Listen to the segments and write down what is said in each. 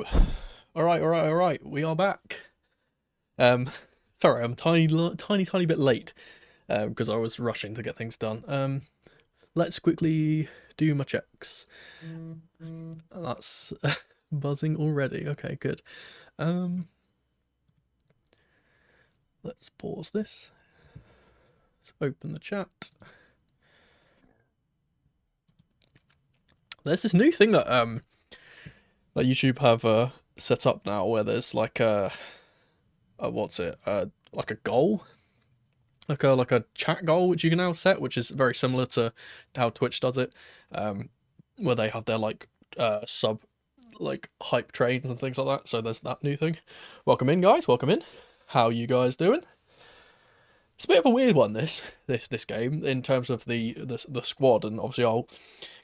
Hello. All right. We are back. Um, sorry, I'm tiny bit late because I was rushing to get things done. Let's quickly do my checks. That's buzzing already. Okay, good. Um, let's pause this. Let's open the chat. There's this new thing that YouTube have set up now where there's like a what's it? Like a goal, like a chat goal which you can now set, which is very similar to how Twitch does it, where they have their like sub like hype trains and things like that. So there's that new thing. Welcome in, guys. Welcome in. How you guys doing? It's a bit of a weird one this game in terms of the squad, and obviously I'll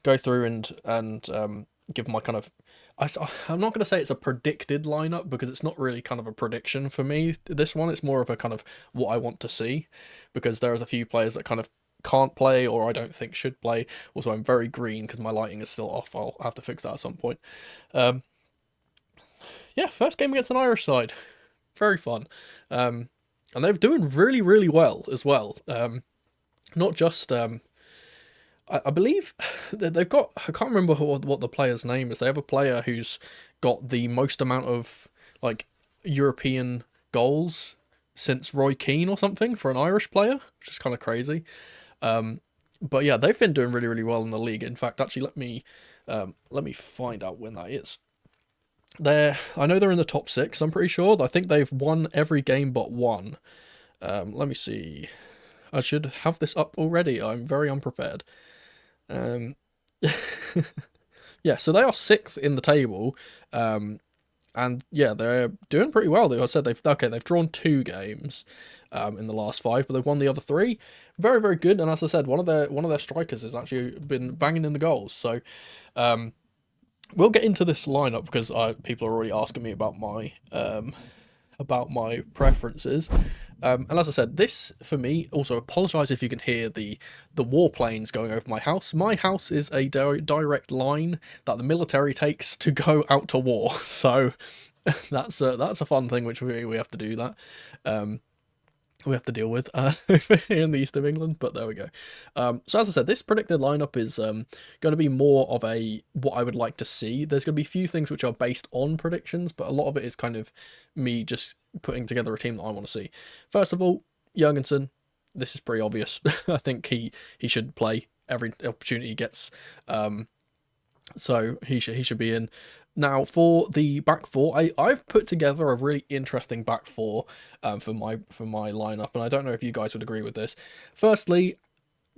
go through and give my kind of. I'm not going to say it's a predicted lineup because it's not really kind of a prediction for me. This one, it's more of a kind of what I want to see, because there's a few players that kind of can't play or I don't think should play. Also, I'm very green because my lighting is still off. I'll have to fix that at some point. Um, yeah, first game against an Irish side, very fun, and they're doing really well as well. Not just I believe they've got. I can't remember what the player's name is. They have a player who's got the most amount of like European goals since Roy Keane or something for an Irish player, which is kind of crazy. But yeah, they've been doing really well in the league. In fact, actually, let me find out when that is. I know they're in the top six. I'm pretty sure. I think they've won every game but one. Let me see. I should have this up already. I'm very unprepared. Um, yeah, so they are sixth in the table, and yeah, they're doing pretty well. Like I said, they've drawn two games, in the last five, but they've won the other three. Very good. And as I said, one of their strikers has actually been banging in the goals. So, we'll get into this lineup because people are already asking me about my preferences. And as I said, this for me. Also, apologise if you can hear the warplanes going over my house. My house is a direct line that the military takes to go out to war. So that's a fun thing which we have to do that. We have to deal with here in the east of England, but there we go. So as I said, this predicted lineup is going to be more of a what I would like to see. There's going to be a few things which are based on predictions, but a lot of it is kind of me just putting together a team that I want to see. First of all, Jurgensen. This is pretty obvious. I think he should play every opportunity he gets. So he should be in. Now for the back four, I've put together a really interesting back four for my lineup, and I don't know if you guys would agree with this. Firstly,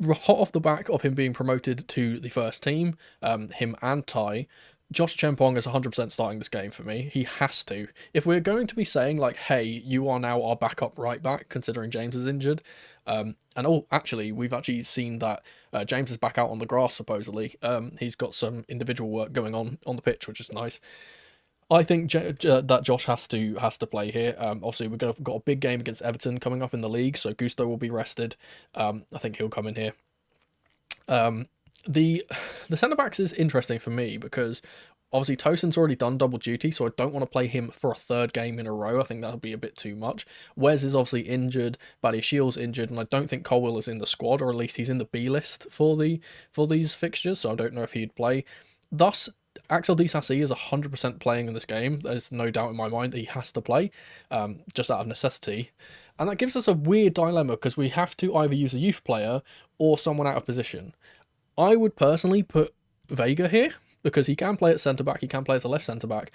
hot off the back of him being promoted to the first team, him and Ty, Josh Chempong is 100% starting this game for me. He has to. If we're going to be saying like, hey, you are now our backup right back, considering James is injured, actually, we've actually seen that James is back out on the grass supposedly. He's got some individual work going on the pitch, which is nice. I think that Josh has to play here. Obviously, got a big game against Everton coming up in the league, so Gusto will be rested. I think he'll come in here. The centre backs is interesting for me because obviously Tosin's already done double duty, so I don't want to play him for a third game in a row. I think that would be a bit too much. Wes is obviously injured, Badiashiel's injured, and I don't think Colwill is in the squad, or at least he's in the B list for these fixtures, so I don't know if he'd play. Thus, Axel Disasi is 100% playing in this game. There's no doubt in my mind that he has to play, just out of necessity. And that gives us a weird dilemma because we have to either use a youth player or someone out of position. I would personally put Vega here because he can play at centre-back, he can play as a left centre-back,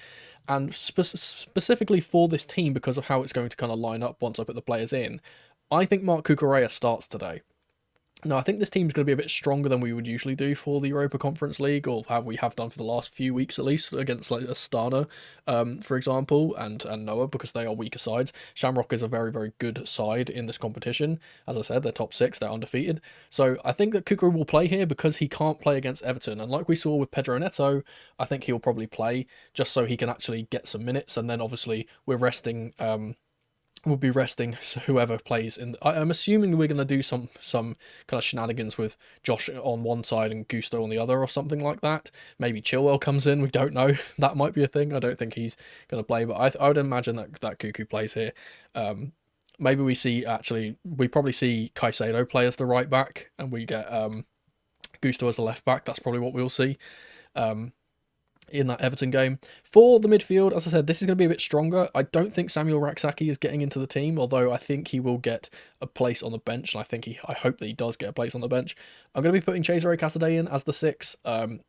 and specifically for this team because of how it's going to kind of line up once I put the players in, I think Mark Cucurella starts today. Now, I think this team is going to be a bit stronger than we would usually do for the Europa Conference League, or how we have done for the last few weeks at least, against like Astana, for example, and Noah, because they are weaker sides. Shamrock is a very good side in this competition. As I said, they're top six, they're undefeated. So I think that Kukuru will play here because he can't play against Everton. And like we saw with Pedro Neto, I think he'll probably play just so he can actually get some minutes. And then obviously we're resting will be resting whoever plays in. I'm assuming we're going to do some kind of shenanigans with Josh on one side and Gusto on the other, or something like that. Maybe Chilwell comes in. We don't know. That might be a thing. I don't think he's going to play, but I would imagine that Cuckoo plays here. Maybe we probably see Caicedo play as the right back, and we get Gusto as the left back. That's probably what we'll see. In that Everton game. For the midfield, as I said, this is going to be a bit stronger. I don't think Samuel Raksaki is getting into the team, although I think he will get a place on the bench, and I hope that he does get a place on the bench. I'm going to be putting Cesare Casadei in as the 6.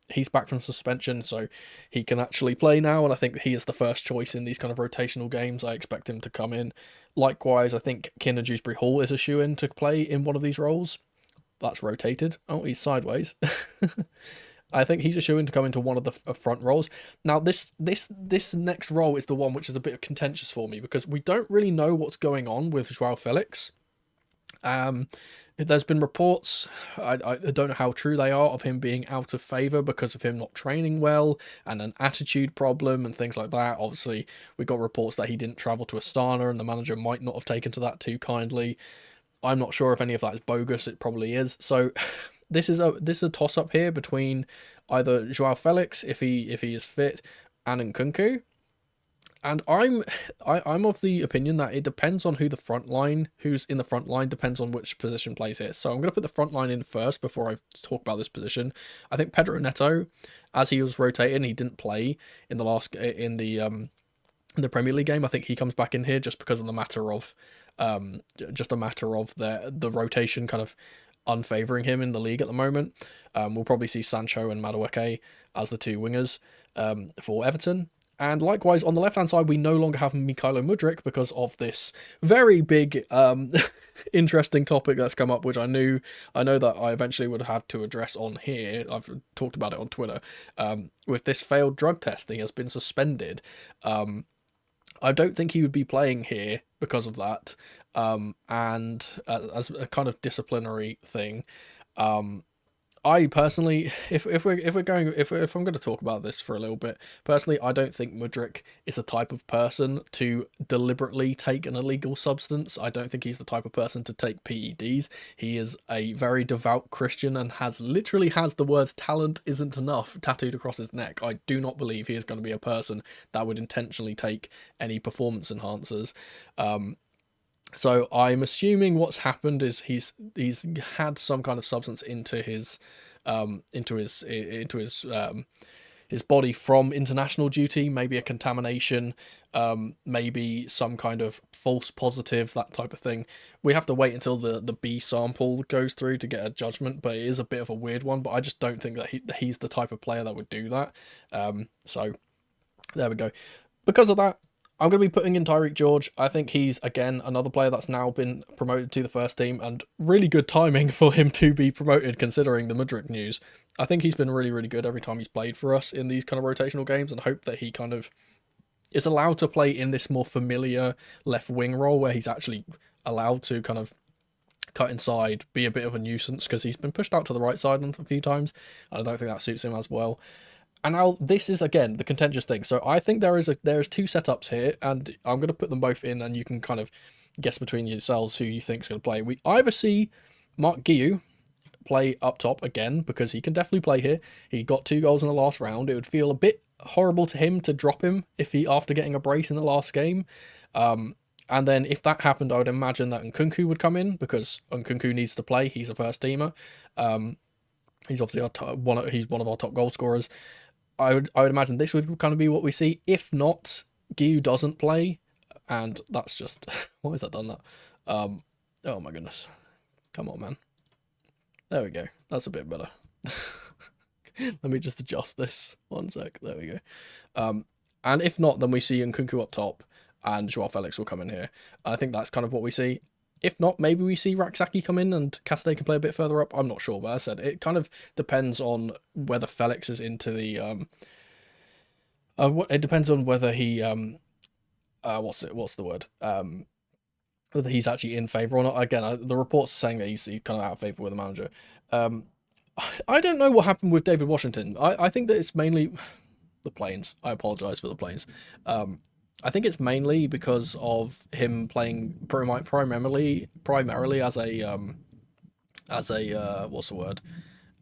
He's back from suspension, so he can actually play now, and I think he is the first choice in these kind of rotational games. I expect him to come in. Likewise, I think Kinder Dewsbury Hall is a shoe-in to play in one of these roles. That's rotated. Oh, he's sideways. I think he's a shoe-in to come into one of the front roles. Now, this next role is the one which is a bit contentious for me, because we don't really know what's going on with Joao Felix. There's been reports, I don't know how true they are, of him being out of favour because of him not training well and an attitude problem and things like that. Obviously, we got reports that he didn't travel to Astana and the manager might not have taken to that too kindly. I'm not sure if any of that is bogus. It probably is. So this is a toss-up here between either Joao Felix, if he is fit, and Nkunku. And I'm of the opinion that it depends on who's in the front line, depends on which position plays here. So I'm going to put the front line in first before I talk about this position. I think Pedro Neto, as he was rotating, he didn't play in the Premier League game. I think he comes back in here just because of the matter of the rotation kind of unfavouring him in the league at the moment. We'll probably see Sancho and Madueke as the 2 wingers for Everton. And likewise, on the left-hand side, we no longer have Mykhailo Mudryk because of this very big, interesting topic that's come up, which I know that I eventually would have had to address on here. I've talked about it on Twitter. With this failed drug test, he has been suspended. I don't think he would be playing here because of that, and as a kind of disciplinary thing. I personally, if I'm going to talk about this for a little bit, personally, I don't think Mudryk is the type of person to deliberately take an illegal substance. I don't think he's the type of person to take PEDs. He is a very devout Christian and literally has the words "talent isn't enough" tattooed across his neck. I do not believe he is going to be a person that would intentionally take any performance enhancers. So I'm assuming what's happened is he's had some kind of substance into his body from international duty, maybe a contamination, maybe some kind of false positive, that type of thing. We have to wait until the B sample goes through to get a judgment, but it is a bit of a weird one. But I just don't think that he's the type of player that would do that. So there we go. Because of that, I'm going to be putting in Tyreek George. I think he's, again, another player that's now been promoted to the first team, and really good timing for him to be promoted considering the Mudryk news. I think he's been really, really good every time he's played for us in these kind of rotational games, and hope that he kind of is allowed to play in this more familiar left wing role where he's actually allowed to kind of cut inside, be a bit of a nuisance, because he's been pushed out to the right side a few times, and I don't think that suits him as well. And now this is, again, the contentious thing. So I think there is 2 setups here, and I'm going to put them both in, and you can kind of guess between yourselves who you think is going to play. We either see Mark Guiu play up top again, because he can definitely play here. He got 2 goals in the last round. It would feel a bit horrible to him to drop him after getting a brace in the last game. And then if that happened, I would imagine that Nkunku would come in, because Nkunku needs to play. He's a first teamer. He's obviously he's one of our top goal scorers. I would imagine this would kind of be what we see. If not, Guiu doesn't play, and that's just why has that done that? Oh my goodness, come on, man. There we go. That's a bit better. Let me just adjust this 1 sec. There we go. And if not, then we see Nkunku up top, and Joao Felix will come in here. I think that's kind of what we see. If not, maybe we see Raksaki come in and Casadei can play a bit further up. I'm not sure, but as I said, it kind of depends on whether Felix is into the it depends on whether he what's the word? Whether he's actually in favour or not. Again, the reports are saying that he's kind of out of favour with the manager. I don't know what happened with David Washington. I think that it's mainly the planes. I apologise for the planes. I think it's mainly because of him playing primarily as a what's the word,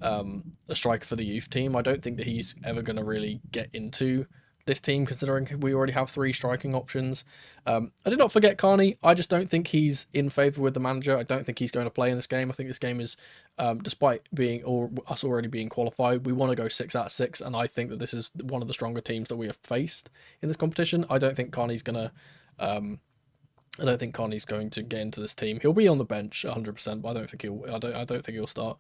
a striker for the youth team. I don't think that he's ever going to really get into this team, considering we already have three striking options. I did not forget Carney. I just don't think he's in favour with the manager. I don't think he's going to play in this game. I think this game is, despite being or us already being qualified, we want to go 6 out of 6, and I think that this is one of the stronger teams that we have faced in this competition. I don't think Carney's gonna. I don't think Carney's going to get into this team. He'll be on the bench 100%, but I don't think he'll. I don't think he'll start.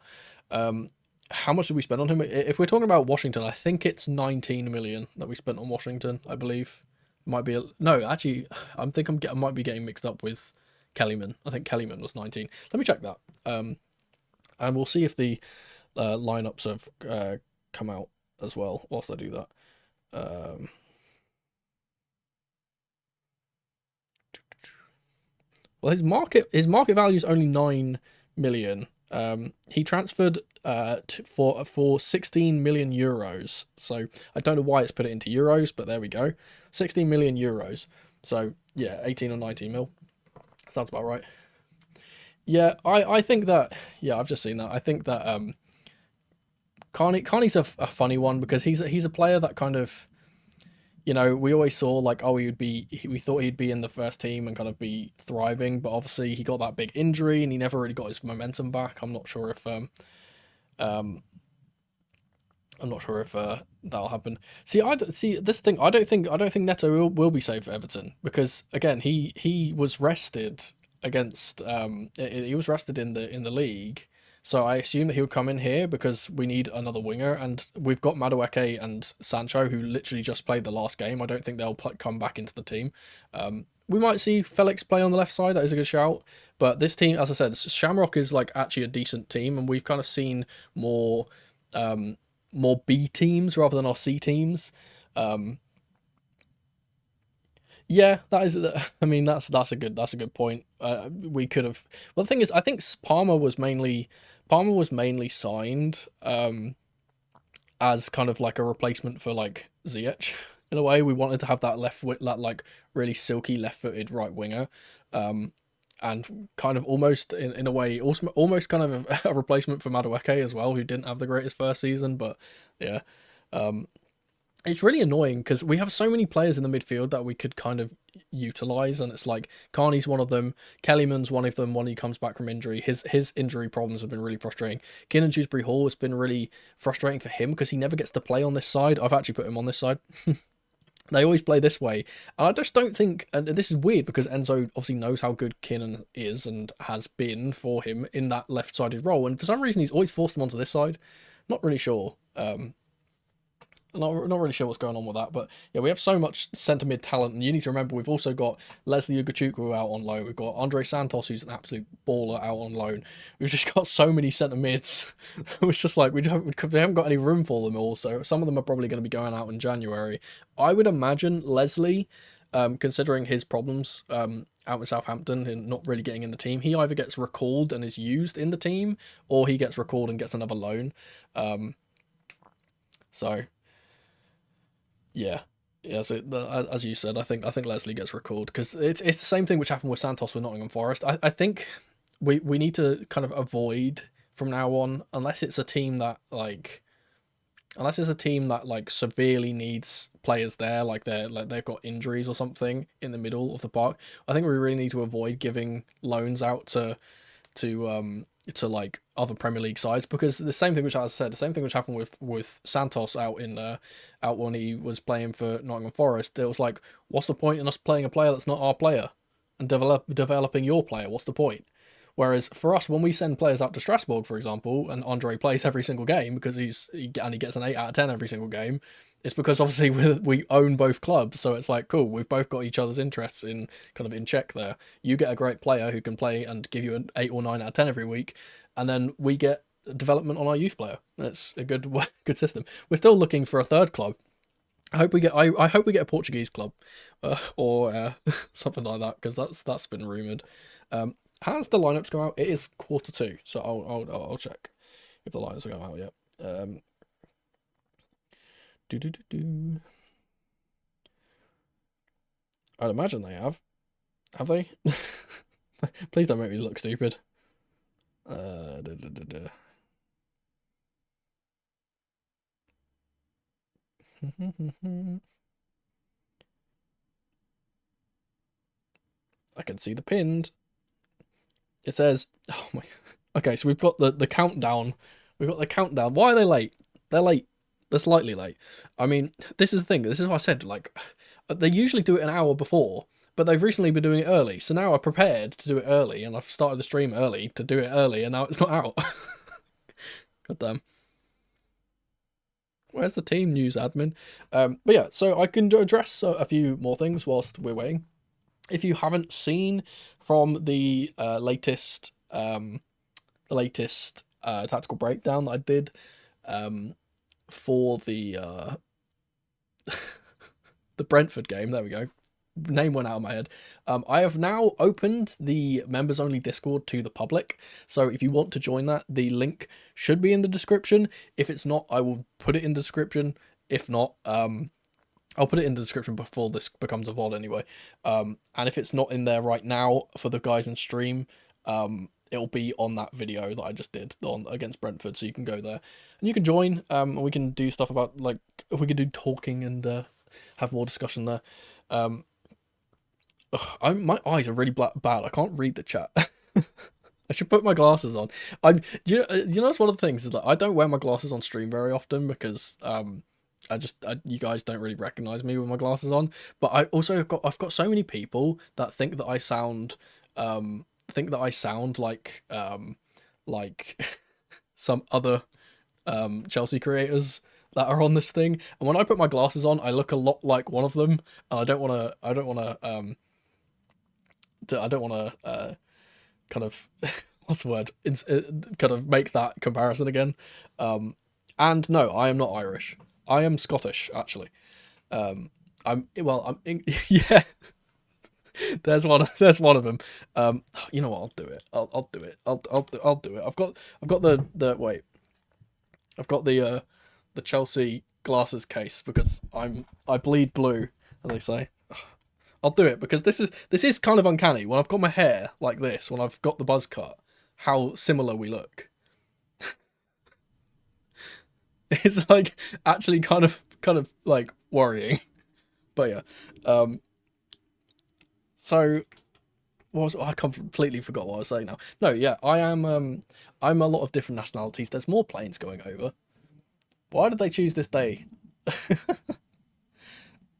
Um, how much did we spend on him? If we're talking about Washington, I think it's 19 million that we spent on Washington. I believe might be no. Actually, I might be getting mixed up with Kellyman. I think Kellyman was 19. Let me check that. And we'll see if the lineups have come out as well whilst I do that. Well, his market value is only 9 million. He transferred for 16 million euros. So I don't know why it's put it into euros, but there we go, 16 million euros. So yeah, 18 or 19 mil. Sounds about right. Yeah, I think that, yeah, I've just seen that. I think that Carney's a funny one because he's a player that kind of, you know, we always saw like, oh, we thought he'd be in the first team and kind of be thriving, but obviously he got that big injury and he never really got his momentum back. I'm not sure if um that'll happen. See this thing. I don't think Neto will be safe for Everton because again he was rested against he was rested in the league. So I assume that he would come in here because we need another winger, and we've got Madueke and Sancho who literally just played the last game. I don't think they'll come back into the team. We might see Felix play on the left side. That is a good shout. But this team, as I said, Shamrock is like actually a decent team, and we've kind of seen more more B teams rather than our C teams. Um, yeah, that is. I mean, that's a good point. We could have. Well, the thing is, I think Palmer was mainly signed as kind of like a replacement for like Ziyech. In a way, we wanted to have that like really silky left-footed right winger, and kind of almost in a way, almost kind of a replacement for Madueke as well, who didn't have the greatest first season, but yeah. Um, it's really annoying because we have so many players in the midfield that we could kind of utilize, and it's like Carney's one of them, Kellyman's one of them when he comes back from injury. His injury problems have been really frustrating. Keenan Dewsbury Hall has been really frustrating for him because he never gets to play on this side. I've actually put him on this side. They always play this way, and I just don't think. And this is weird because Enzo obviously knows how good Keenan is and has been for him in that left-sided role, and for some reason he's always forced him onto this side. Not really sure. Not really sure what's going on with that, but yeah, we have so much centre mid talent, and you need to remember we've also got Leslie Ugochukwu out on loan. We've got Andre Santos, who's an absolute baller, out on loan. We've just got so many centre mids. It's just like we haven't got any room for them all. So some of them are probably going to be going out in January. I would imagine Leslie, considering his problems out in Southampton and not really getting in the team, he either gets recalled and is used in the team, or he gets recalled and gets another loan. So yeah, yeah. So as you said, I think Leslie gets recalled because it's the same thing which happened with Santos with Nottingham Forest. I think we need to kind of avoid from now on, unless it's a team that like severely needs players there, like they've got injuries or something in the middle of the park. I think we really need to avoid giving loans out to like other Premier League sides, because the same thing which I said, the same thing which happened with Santos out when he was playing for Nottingham Forest. It was like, what's the point in us playing a player that's not our player and developing your player? What's the point? Whereas for us, when we send players out to Strasbourg, for example, and Andre plays every single game because he gets an 8 out of 10 every single game, it's because obviously we own both clubs, so it's like, cool, we've both got each other's interests in kind of in check there. You get a great player who can play and give you an 8 or 9 out of 10 every week, and then we get development on our youth player. That's a good good system. We're still looking for a third club. I hope we get I hope we get a Portuguese club, or something like that, because that's been rumored. Has the lineups come out? It is 1:45, so I'll check if the lineups are going out yet. Do do do do. I'd imagine they have. Have they? Please don't make me look stupid. Da, da, da, da. I can see the pinned. It says, oh my. Okay, so we've got the countdown. We've got the countdown. Why are they late? They're late. They're slightly late. I mean, this is the thing. This is what I said. Like, they usually do it an hour before, but they've recently been doing it early. So now I prepared to do it early, and I've started the stream early to do it early, and now it's not out. God damn. Where's the team news admin? But yeah, so I can address a few more things whilst we're waiting. If you haven't seen from the latest tactical breakdown that I did for the the Brentford game, there we go. Name went out of my head. I have now opened the members only Discord to the public. So if you want to join that, the link should be in the description. If it's not, I will put it in the description. If not, I'll put it in the description before this becomes a VOD anyway. And if it's not in there right now for the guys in stream, it'll be on that video that I just did on against Brentford. So you can go there and you can join. And we can do stuff about, like, if we could do talking and have more discussion there. My eyes are really bad. I can't read the chat. I should put my glasses on. You know, it's one of the things is that I don't wear my glasses on stream very often because you guys don't really recognize me with my glasses on. But I also I've got so many people that think that I sound like some other Chelsea creators that are on this thing. And when I put my glasses on, I look a lot like one of them. And I don't want to kind of what's the word? Kind of make that comparison again. And no, I am not Irish. I am Scottish, actually. Yeah. There's one of them. You know what? I'll do it. I'll do it. I'll do it. I've got the wait. I've got the Chelsea glasses case because I bleed blue, as they say. I'll do it because this is kind of uncanny when I've got my hair like this, when I've got the buzz cut, how similar we look. It's like actually kind of like worrying. But yeah. So I completely forgot what I was saying now. No, yeah, I'm a lot of different nationalities. There's more planes going over. Why did they choose this day?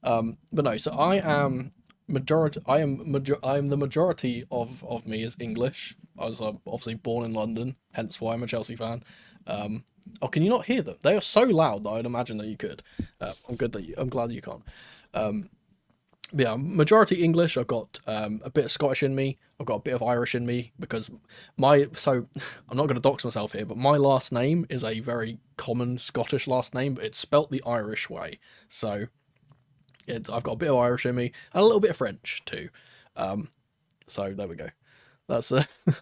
But no, so I am the majority of me is English. I was obviously born in London, hence why I'm a Chelsea fan. Oh, can you not hear them? They are so loud that I'd imagine that you could. I'm glad that you can't. But yeah, majority English. I've got a bit of Scottish in me. I've got a bit of Irish in me because I'm not going to dox myself here, but my last name is a very common Scottish last name, but it's spelt the Irish way. So I've got a bit of Irish in me and a little bit of French too. So there we go. That's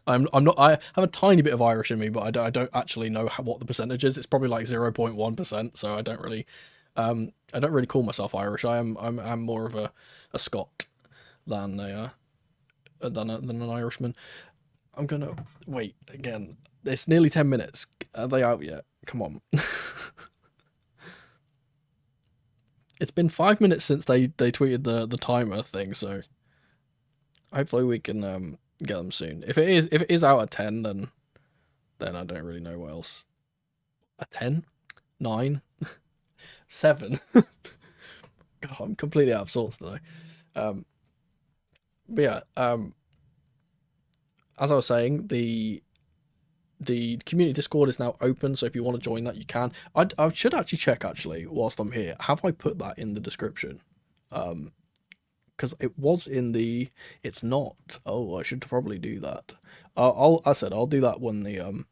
I'm not. I have a tiny bit of Irish in me, but I don't actually know what the percentage is. It's probably like 0.1%. So I don't really call myself Irish. I'm more of a Scot than an Irishman. I'm gonna wait again. It's nearly 10 minutes. Are they out yet? Come on. It's been 5 minutes since they tweeted the timer thing, so hopefully we can get them soon. If it is out at 10, then I don't really know what else. A 10, 9, 7. God, I'm completely out of sorts today. But yeah, as I was saying, the community Discord is now open, so if you want to join that, you can. I should actually check, actually, whilst I'm here. Have I put that in the description? Because it was in the... It's not. Oh, I should probably do that. I'll do that when the...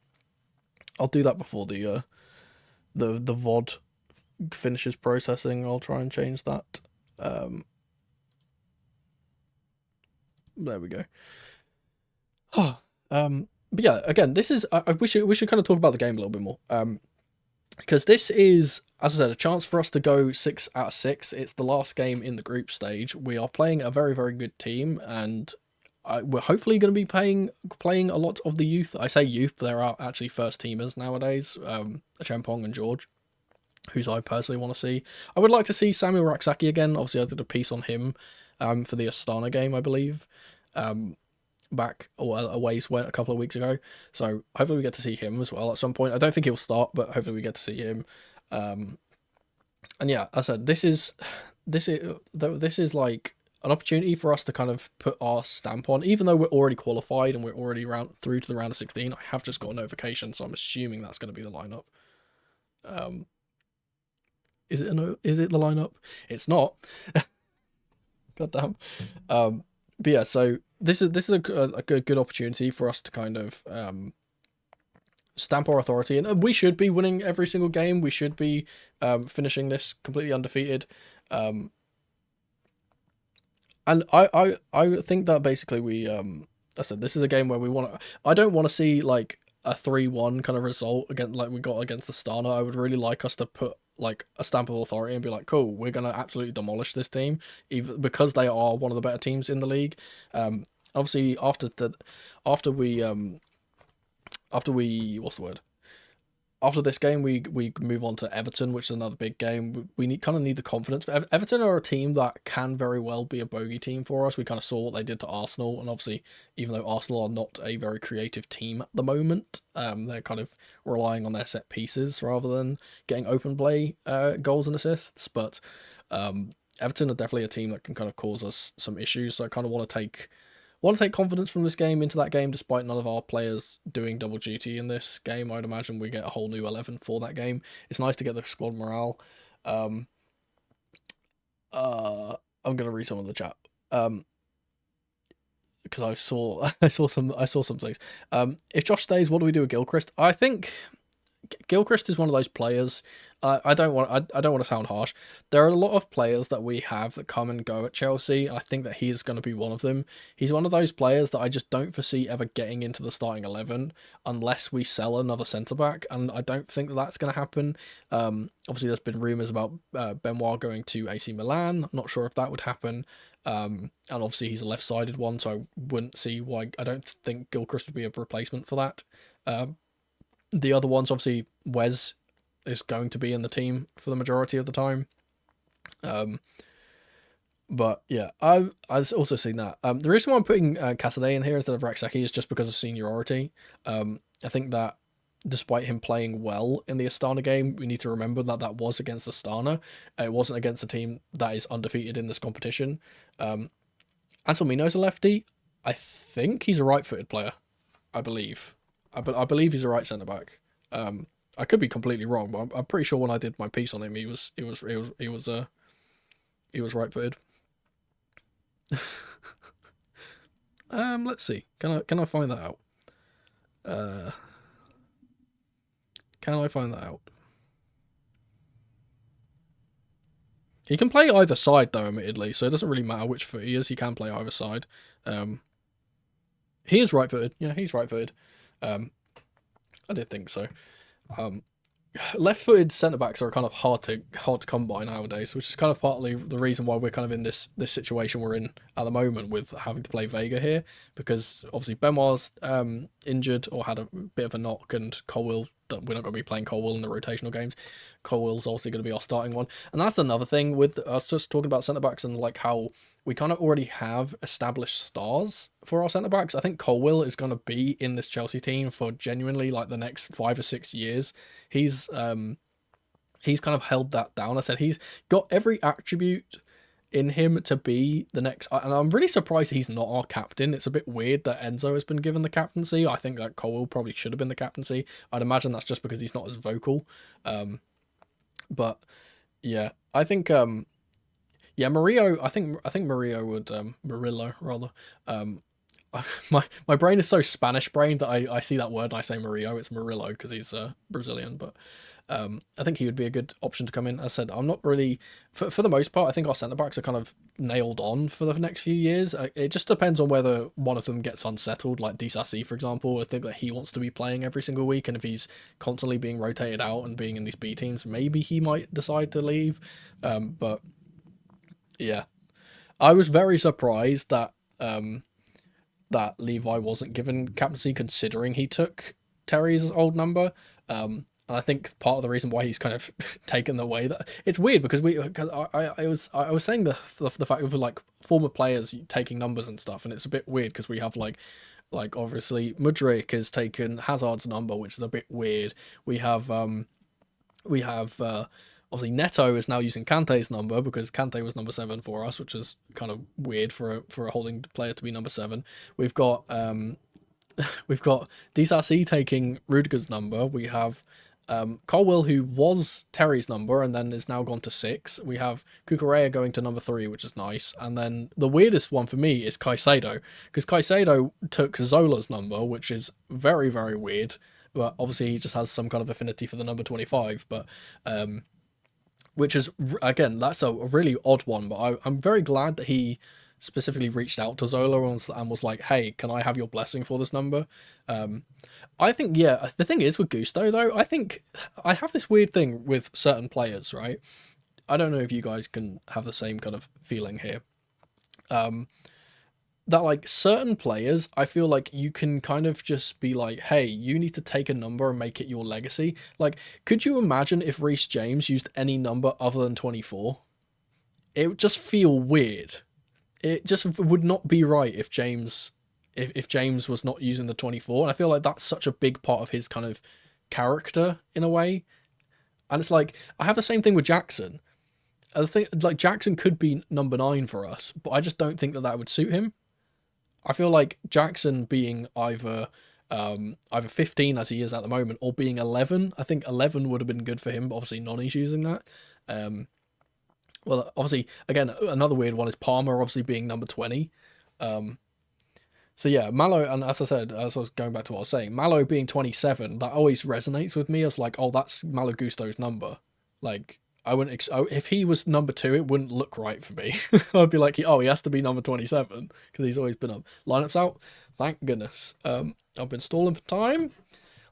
I'll do that before the VOD finishes processing. I'll try and change that. There we go. But yeah, again, this is we should kind of talk about the game a little bit more. because this is, as I said, a chance for us to go 6 out of 6. It's the last game in the group stage. We are playing a very, very good team, and we're hopefully going to be playing a lot of the youth. I say youth, there are actually first teamers nowadays, Champong and George, whose I personally want to see. I would like to see Samuel Raksaki again. Obviously, I did a piece on him for the Astana game, I believe, back a ways went a couple of weeks ago. So hopefully we get to see him as well at some point. I don't think he'll start, but hopefully we get to see him. And yeah, as I said, this is like an opportunity for us to kind of put our stamp on, even though we're already qualified and we're already through to the round of 16. I have just got a notification, so I'm assuming that's going to be the lineup. Is it the lineup? It's not. God damn. But yeah, so this is a good opportunity for us to kind of stamp our authority, and we should be winning every single game. We should be finishing this completely undefeated. And I think that basically we I said this is a game where we want to. I don't want to see like a 3-1 kind of result against like we got against the Astana. I would really like us to put like a stamp of authority and be like, cool, we're gonna absolutely demolish this team, even because they are one of the better teams in the league. Obviously after we what's the word? After this game, we move on to Everton, which is another big game. We kind of need the confidence. Everton are a team that can very well be a bogey team for us. We kind of saw what they did to Arsenal, and obviously, even though Arsenal are not a very creative team at the moment, they're kind of relying on their set pieces rather than getting open play goals and assists. But Everton are definitely a team that can kind of cause us some issues. So I kind of want to take confidence from this game into that game, despite none of our players doing double duty in this game. I'd imagine we get a whole new 11 for that game. It's nice to get the squad morale. I'm gonna read some of the chat because I saw some things. If Josh stays, what do we do with Gilchrist? I think Gilchrist is one of those players. I don't want to sound harsh. There are a lot of players that we have that come and go at Chelsea. I think that he is going to be one of them. He's one of those players that I just don't foresee ever getting into the starting 11 unless we sell another centre back, and I don't think that that's going to happen. Obviously, there's been rumours about Benoit going to AC Milan. I'm not sure if that would happen. And obviously he's a left-sided one, so I wouldn't see why. I don't think Gilchrist would be a replacement for that. The other ones, obviously, Wes is going to be in the team for the majority of the time. But yeah, I've also seen that. The reason why I'm putting Cassidy in here instead of Raksaki is just because of seniority. I think that despite him playing well in the Astana game, we need to remember that that was against Astana. It wasn't against a team that is undefeated in this competition. Anselmino's a lefty. I think he's a right-footed player. I believe. I believe he's a right centre back. I could be completely wrong, but I'm pretty sure when I did my piece on him, he was right footed. Let's see. Can I find that out? Can I find that out? He can play either side though, admittedly, so it doesn't really matter which foot he is. He can play either side. He is right footed. Yeah, he's right footed. I did think so. Left-footed centre-backs are kind of hard to come by nowadays, which is kind of partly the reason why we're kind of in this situation we're in at the moment with having to play Vega here, because obviously Benoit's injured or had a bit of a knock, and Colwill, we're not going to be playing Colwill in the rotational games. Colwill's obviously going to be our starting one, and that's another thing with us just talking about centre-backs and like how we kind of already have established stars for our centre-backs. I think Colwill is going to be in this Chelsea team for genuinely like the next 5 or 6 years. He's kind of held that down. I said he's got every attribute in him to be the next, and I'm really surprised he's not our captain. It's a bit weird that Enzo has been given the captaincy. I think that Colwill probably should have been the captaincy. I'd imagine that's just because he's not as vocal. But yeah, I think yeah, Murillo. I think Murillo would Murillo rather. My brain is so Spanish brained that I see that word and I say Murillo. It's Murillo because he's Brazilian. But I think he would be a good option to come in. As I said, I'm not really, for the most part, I think our centre backs are kind of nailed on for the next few years. It just depends on whether one of them gets unsettled, like Disasi, for example. I think that he wants to be playing every single week, and if he's constantly being rotated out and being in these B teams, maybe he might decide to leave. But yeah, I was very surprised that that Levi wasn't given captaincy, considering he took Terry's old number. And I think part of the reason why he's kind of taken the way that it's weird because I was saying the fact of like former players taking numbers and stuff, and it's a bit weird because we have like obviously Mudryk has taken Hazard's number, which is a bit weird. We have obviously Neto is now using Kante's number because Kante was number 7 for us, which is kind of weird for a holding player to be number 7. We've got Disasi taking Rudiger's number. We have Colwell, who was Terry's number and then is now gone to 6. We have Cucurella going to number 3, which is nice. And then the weirdest one for me is Caicedo, because Caicedo took Zola's number, which is very, very weird. But obviously he just has some kind of affinity for the number 25. But which is, again, that's a really odd one. But I'm very glad that he specifically reached out to Zola and was like, hey, can I have your blessing for this number? I think, yeah, the thing is with Gusto, though, I think I have this weird thing with certain players, right? I don't know if you guys can have the same kind of feeling here. That, like, certain players, I feel like you can kind of just be like, hey, you need to take a number and make it your legacy. Like, could you imagine if Reece James used any number other than 24? It would just feel weird. It just would not be right if James was not using the 24. And I feel like that's such a big part of his kind of character in a way. And it's like, I have the same thing with Jackson. I think, like, Jackson could be number 9 for us, but I just don't think that would suit him. I feel like Jackson being either 15 as he is at the moment, or being 11. I think 11 would have been good for him, but obviously Noni's using that. Well, obviously, again, another weird one is Palmer obviously being number 20. So yeah, Malo, and as I said, as I was going back to what I was saying, Malo being 27, that always resonates with me as like, oh, that's Malo Gusto's number. Like, I wouldn't, if he was number 2, it wouldn't look right for me. I'd be like, oh, he has to be number 27 because he's always been up. Lineups out, thank goodness. I've been stalling for time.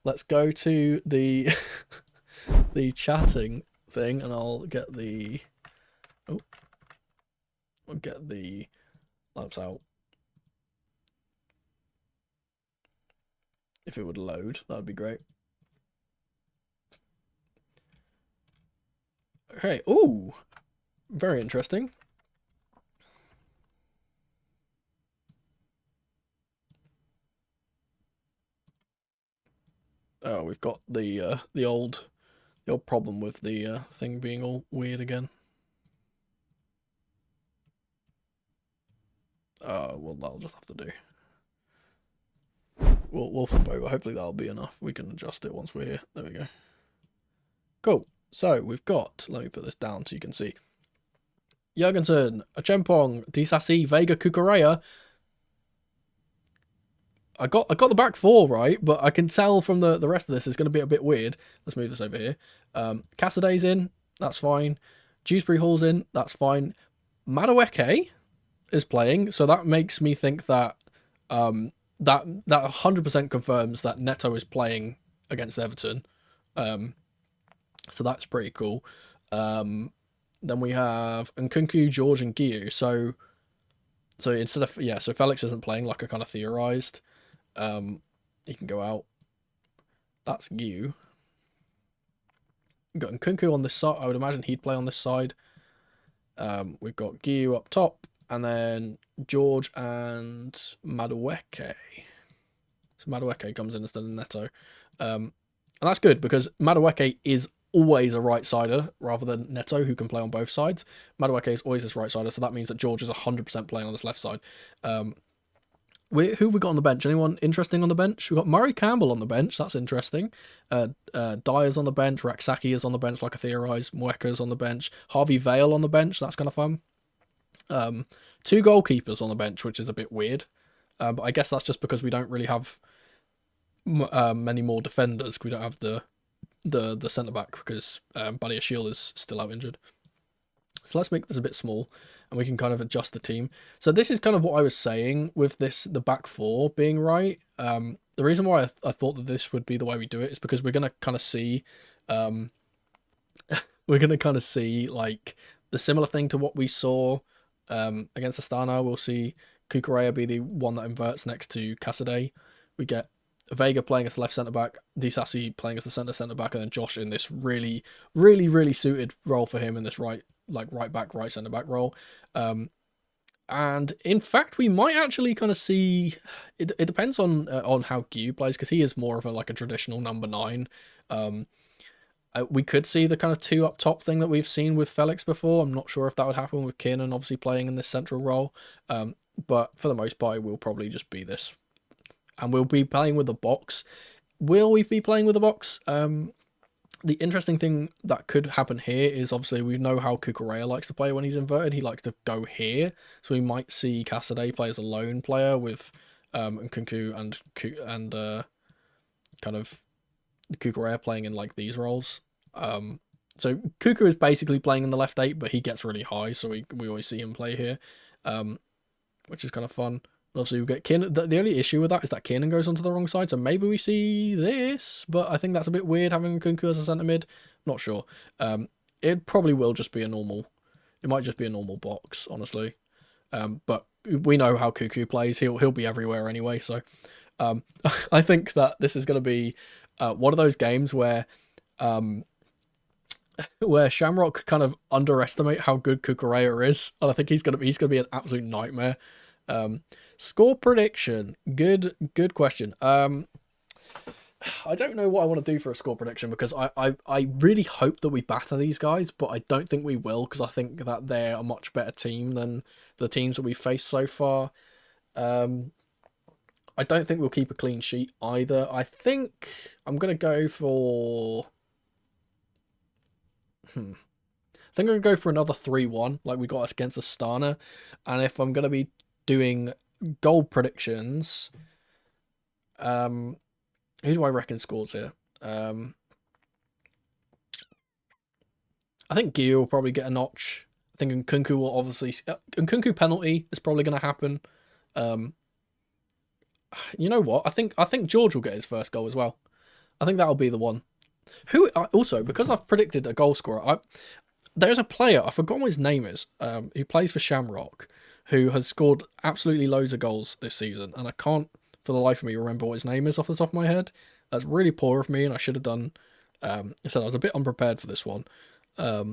Let's go to the the chatting thing, and I'll get the lineups out. If it would load, that would be great. Okay, ooh, very interesting. Oh, we've got the old problem with the thing being all weird again. Well, that'll just have to do. We'll flip over. Hopefully that'll be enough. We can adjust it once we're here. There we go. Cool. So we've got, let me put this down so you can see. Jurgensen, Achempong, Disasi, Vega, Cucurella. I got the back 4 right, but I can tell from the rest of this it's going to be a bit weird. Let's move this over here. Cassaday's in. That's fine. Dewsbury Hall's in. That's fine. Madueke is playing, so that makes me think that that 100% confirms that Neto is playing against Everton. So that's pretty cool. Then we have Nkunku, George, and Guiu. So instead of, yeah, so Felix isn't playing like I kind of theorized. He can go out. That's Guiu. We've got Nkunku on this side. I would imagine he'd play on this side. We've got Guiu up top, and then George and Madueke. So Madueke comes in instead of Neto. And that's good because Madueke is always a right-sider rather than Neto, who can play on both sides. Madueke is always this right-sider, so that means that George is 100% playing on this left side. Who have we got on the bench? Anyone interesting on the bench? We've got Murray Campbell on the bench. That's interesting. Dyer's on the bench. Raksaki is on the bench, like I theorised. Mweka's on the bench. Harvey Vale on the bench. That's kind of fun. 2 goalkeepers on the bench, which is a bit weird. But I guess that's just because we don't really have many more defenders. We don't have the the centre back because Badiashile is still out injured. So let's make this a bit small, and we can kind of adjust the team. So this is kind of what I was saying with the back four being right. The reason why I thought that this would be the way we do it is because we're gonna kind of see, like the similar thing to what we saw against Astana. We'll see Kukurea be the one that inverts next to Casadei. We get Vega playing as left centre back, Disasi playing as the centre back, and then Josh in this really suited role for him in this right back, right centre back role. And in fact, we might actually kind of see it. It depends on how Gyu plays because he is more of a traditional number 9. We could see the kind of 2 up top thing that we've seen with Felix before. I'm not sure if that would happen with Kiernan obviously playing in this central role. But for the most part, it will probably just be this. And we'll be playing with the box. Will we be playing with the box? The interesting thing that could happen here is obviously we know how Kukurea likes to play when he's inverted. He likes to go here. So we might see Casadei play as a lone player with Nkunku and kind of Kukurea playing in like these roles. So Kuku is basically playing in the left 8, but he gets really high, so we always see him play here, which is kind of fun. Obviously, we get Kiernan. The only issue with that is that Kiernan goes onto the wrong side, so maybe we see this, but I think that's a bit weird having Nkunku as a centre mid. Not sure. It probably will just be a normal. It might just be a normal box, honestly. But we know how Kuku plays. He'll be everywhere anyway. So I think that this is going to be one of those games where Shamrock kind of underestimate how good Kukurea is, and I think he's gonna be an absolute nightmare. Score prediction. Good question. I don't know what I want to do for a score prediction because I really hope that we batter these guys, but I don't think we will because I think that they're a much better team than the teams that we've faced so far. I don't think we'll keep a clean sheet either. I think I'm going to go for... I think I'm going to go for another 3-1 like we got against Astana. And if I'm going to be doing goal predictions, who do I reckon scores here? I think Gio will probably get a notch. I think Nkunku will obviously... Nkunku penalty is probably going to happen. You know what? I think George will get his first goal as well. I think that'll be the one. Who also, because I've predicted a goal scorer, there's a player, I forgot what his name is, who plays for Shamrock, who has scored absolutely loads of goals this season, and I can't for the life of me remember what his name is off the top of my head. That's really poor of me, and I should have done. I said I was a bit unprepared for this one. I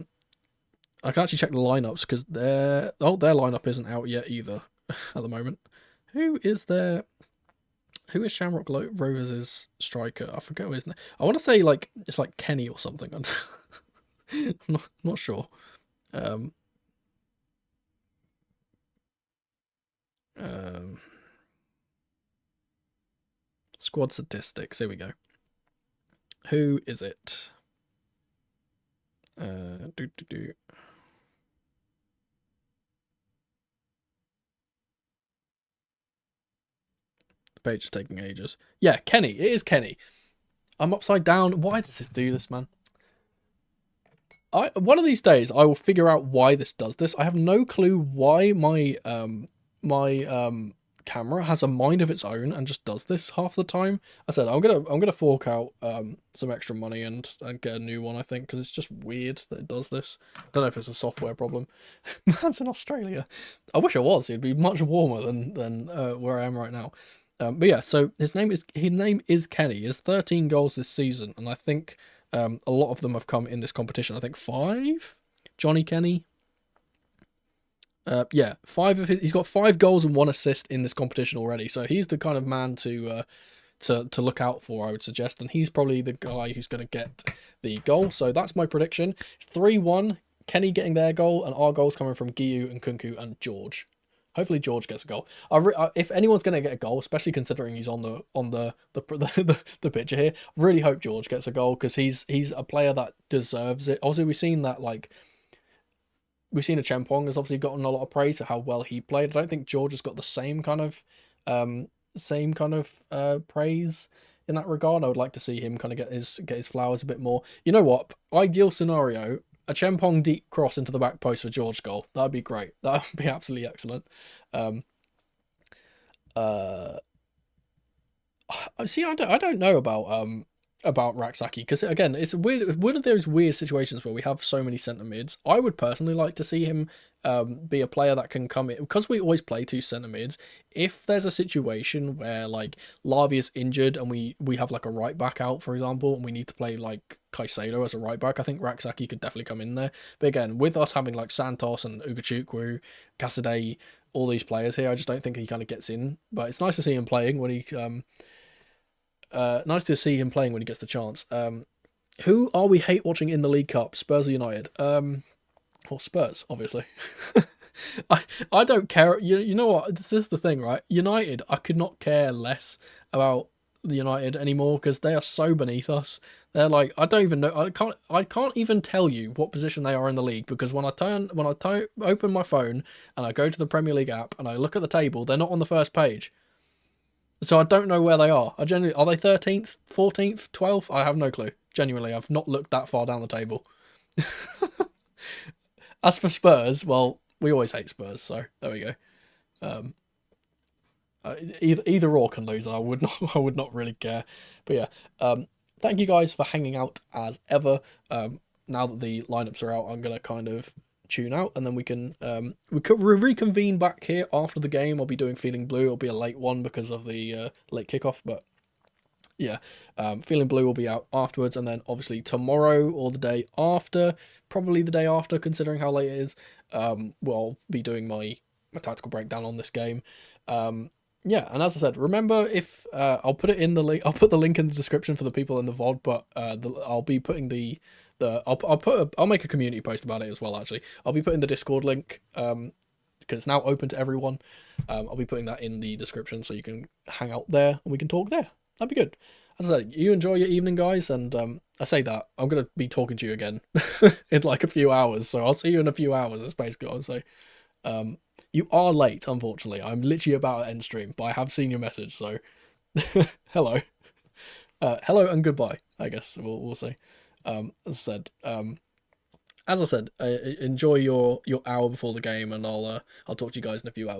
can actually check the lineups because their lineup isn't out yet either at the moment. Who is Shamrock Rovers' striker? I forget his name. I want to say it's like Kenny or something. I'm not sure. Squad statistics. Here we go. Who is it? The page is taking ages. Yeah, Kenny. It is Kenny. I'm upside down. Why does this do this, man? One of these days I will figure out why this does this. I have no clue why my camera has a mind of its own and just does this half the time. I said I'm gonna fork out some extra money and get a new one, I think, because it's just weird that it does this. I don't know if it's a software problem. Man's in Australia. I wish I was. It'd be much warmer than where I am right now. But yeah, so his name is Kenny. He has 13 goals this season, and I think a lot of them have come in this competition. I think 5. Johnny Kenny. Yeah, 5 of his. He's got 5 goals and 1 assist in this competition already. So he's the kind of man to look out for, I would suggest, and he's probably the guy who's going to get the goal. So that's my prediction. It's 3-1. Kenny getting their goal, and our goals coming from Gyu and Nkunku and George. Hopefully George gets a goal. If anyone's going to get a goal, especially considering he's on the picture here, I really hope George gets a goal because he's a player that deserves it. Obviously, we've seen that we've seen a Champong has obviously gotten a lot of praise for how well he played. I don't think George has got the same kind of praise in that regard. I would like to see him kind of get his flowers a bit more. You know what? Ideal scenario: a Chempong deep cross into the back post for George goal. That'd be great. That would be absolutely excellent. Um, uh, See, I don't know about Raksaki, because again, it's weird, one of those weird situations where we have so many centre mids. I would personally like to see him be a player that can come in, because we always play two centre mids. If there's a situation where like Lavi is injured and we have like a right back out, for example, and we need to play like Caicedo as a right back, I think Raksaki could definitely come in there. But again, with us having like Santos and Ugachukwu, Casadei, all these players here, I just don't think he kind of gets in. But it's nice to see him playing when he nice to see him playing when he gets the chance. Who are we hate watching in the League Cup? Spurs or United? Well, Spurs, obviously. I don't care. You know what? This is the thing, right? United, I could not care less about the United anymore because they are so beneath us. They're like, I don't even know. I can't even tell you what position they are in the league, because when I open my phone and I go to the Premier League app and I look at the table, they're not on the first page. So I don't know where they are. Are they 13th, 14th, 12th? I have no clue. Genuinely, I've not looked that far down the table. As for Spurs, well, we always hate Spurs, so there we go. Either or can lose, and I would not really care. But yeah, thank you guys for hanging out as ever. Now that the lineups are out, I'm gonna kind of tune out, and then we could reconvene back here after the game. I'll be doing Feeling Blue. It'll be a late one because of the late kickoff, but yeah, Feeling Blue will be out afterwards, and then obviously tomorrow or the day after, probably the day after, considering how late it is, we'll be doing my tactical breakdown on this game. Yeah, and as I said, remember, if I'll put it in the link, I'll put the link in the description for the people in the VOD, but I'll be putting I'll make a community post about it as well. Actually, I'll be putting the Discord link because it's now open to everyone. I'll be putting that in the description so you can hang out there and we can talk there. That'd be good. As I said, you enjoy your evening, guys, and I say that I'm gonna be talking to you again in like a few hours, so I'll see you in a few hours. That's basically what I'll say. You are late, unfortunately. I'm literally about to end stream, but I have seen your message, so hello, hello and goodbye. I guess we'll see. As I said, enjoy your hour before the game, and I'll talk to you guys in a few hours.